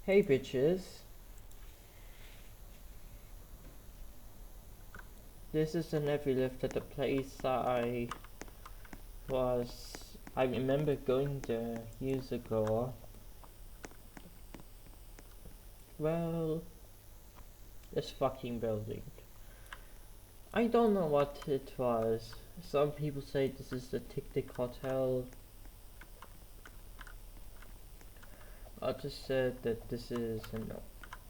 Hey bitches, this is an EveryLift at the place I remember going there years ago. Well, this fucking building. I don't know what it was. Some people say this is the Teknikk hotel. Others said that this is an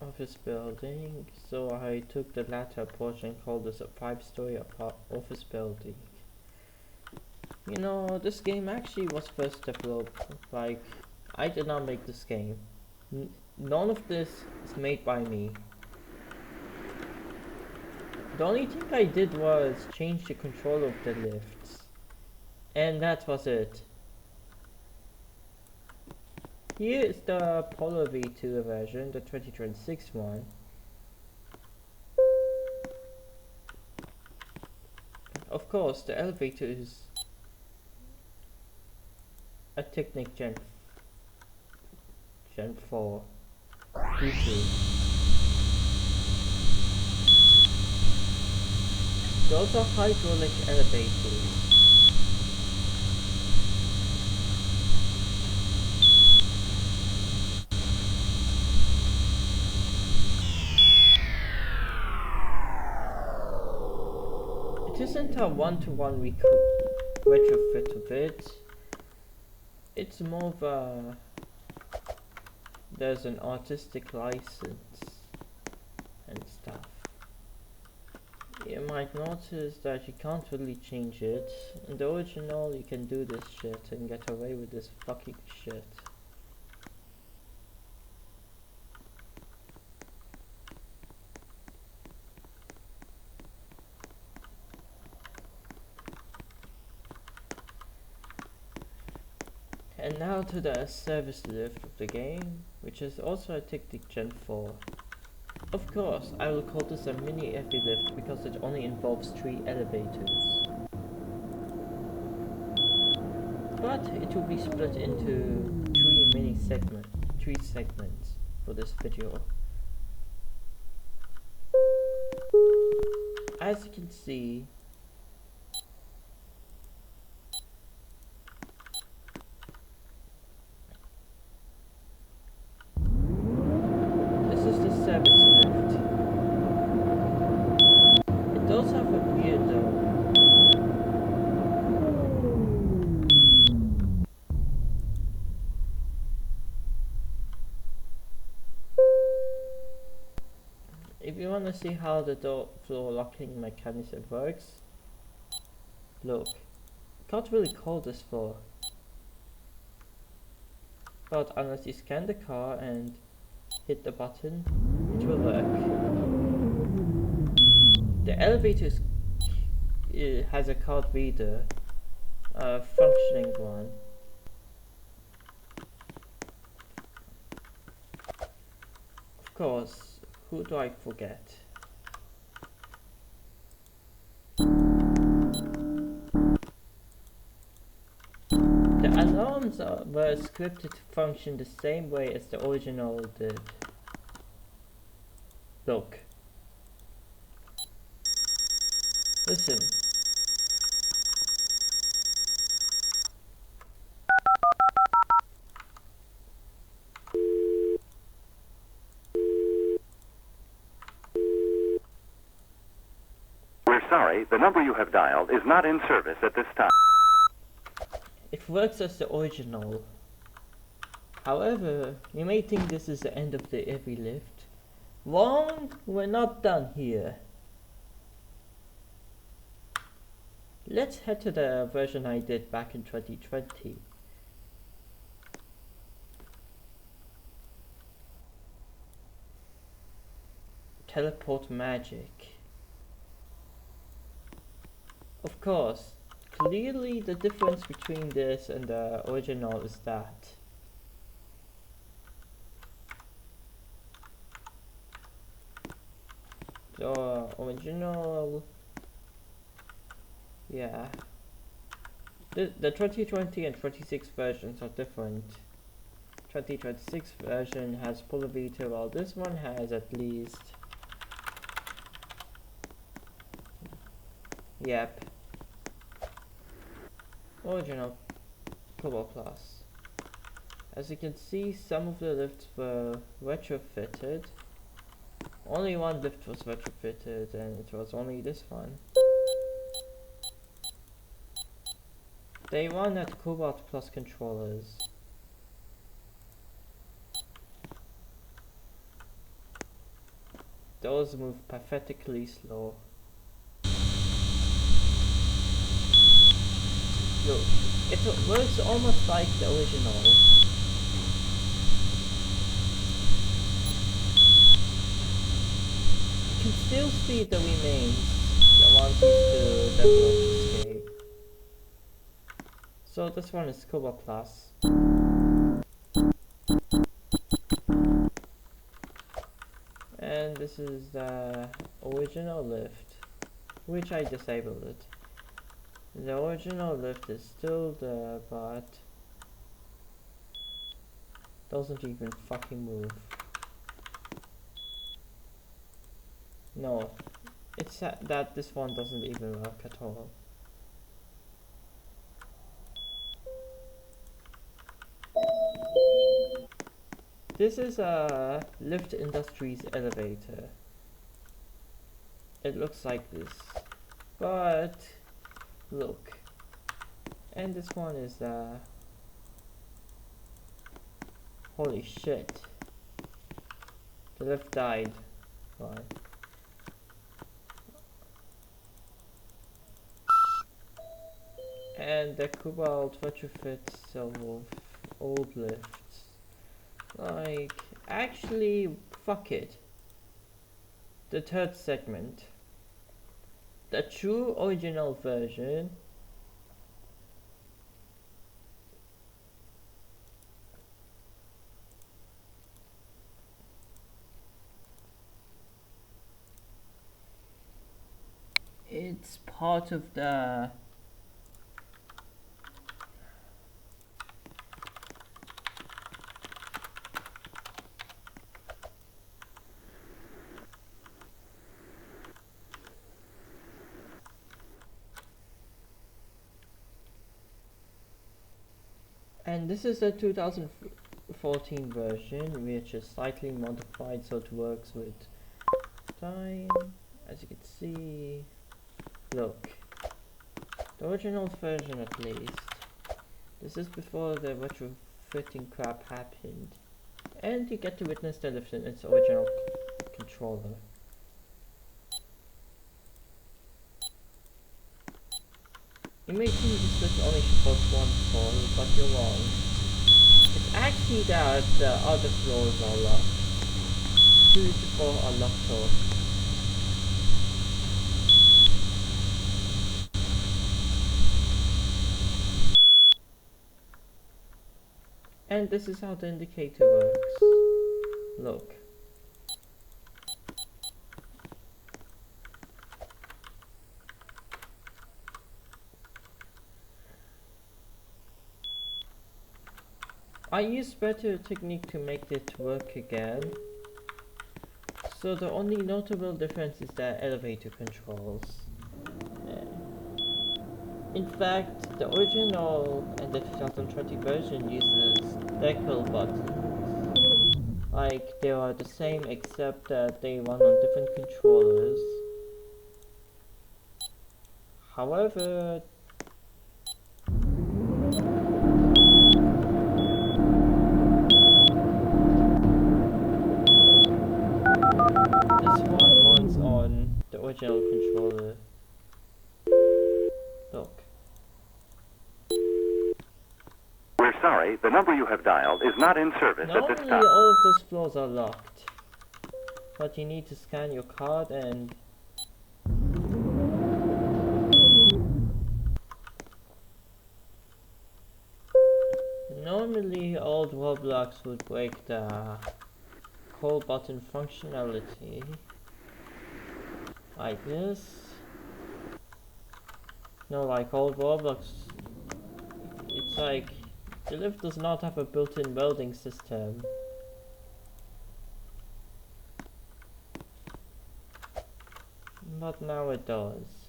office building, so I took the latter approach and called this a 5-story office building. You know, this game actually was first developed, like, I did not make this game. None of this is made by me. The only thing I did was change the control of the lifts. And that was it. Here is the Polar V2 version, the 2026 one. Of course, the elevator is a Teknikk Gen 4 V2. Those are hydraulic elevators. It isn't a one-to-one retrofit of it. It's more of a... there's an artistic license and stuff. You might notice that you can't really change it. In the original you can do this shit and get away with this fucking shit. And now to the service lift of the game, which is also a Teknikk Gen 4. Of course, I will call this a mini EveryLift because it only involves 3 elevators. But it will be split into 3 segments for this video. As you can see, this is the service lift. It does have a weird if you want to see how the door floor locking mechanism works, look, can't really call this floor, but unless you scan the car and hit the button, it will work. The elevator has a card reader, a functioning one. Of course, who do I forget? The alarms were scripted to function the same way as the original did. Look. Listen. We're sorry, the number you have dialed is not in service at this time. It works as the original. However, you may think this is the end of the EveryLift. Wrong, we're not done here. Let's head to the version I did back in 2020. Teleport magic. Of course, clearly the difference between this and the original is that the original, yeah, the 2020 and 26 versions are different. 2026 version has PV2, while this one has at least, yep, original CobaltPLUS. As you can see, some of the lifts were retrofitted. Only one lift was retrofitted, and it was only this one. They run at CobaltPLUS controllers. Those move pathetically slow. Look, it works almost like the original. You can still see the remains, the ones used to develop escape. So this one is CobaltPLUS. And this is the original lift, which I disabled it. The original lift is still there, but doesn't even fucking move. No, it's that this one doesn't even work at all. This is a Lift Industries elevator. It looks like this, but look. And this one is holy shit. The lift died. Right. And the Cobalt retrofits of old lifts. Like, actually, fuck it. The third segment. The true original version. It's part of the and this is the 2014 version, which is slightly modified so it works with time. As you can see, look, the original version at least. This is before the retrofitting crap happened, and you get to witness the lift in its original controller. You may think this lift only supports one floor, but you're wrong. It's actually that the other floors are locked. 2 to 4 are locked off. And this is how the indicator works. Look. I used better Teknikk to make it work again. So the only notable difference is the elevator controls. In fact, the original and the 2020 version uses decal buttons. Like, they are the same except that they run on different controllers. However, this one runs on the original controller. Look. We're sorry, the number you have dialed is not in service at this Normally time. all of those floors are locked, but you need to scan your card and normally old Roblox would break the call button functionality like this. No, like old Roblox, it's like The lift does not have a built-in welding system. But now it does.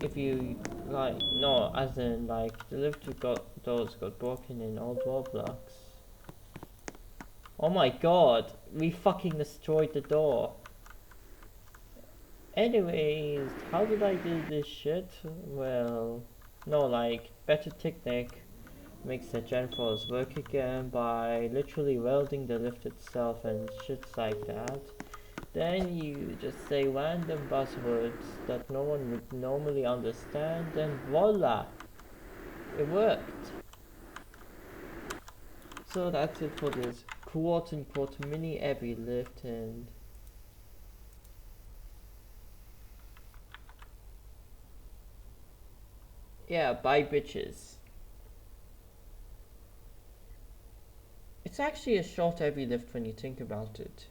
If you like, no, as in like the lift doors got broken in old Roblox. Oh my god, we fucking destroyed the door. Anyways, how did I do this shit? Well, no, like better Teknikk makes the Gen 4s work again by literally welding the lift itself and shits like that. Then you just say random buzzwords that no one would normally understand, and voila! It worked! So that's it for this quote-unquote mini EveryLift, and yeah, bye bitches. It's actually a short EveryLift when you think about it.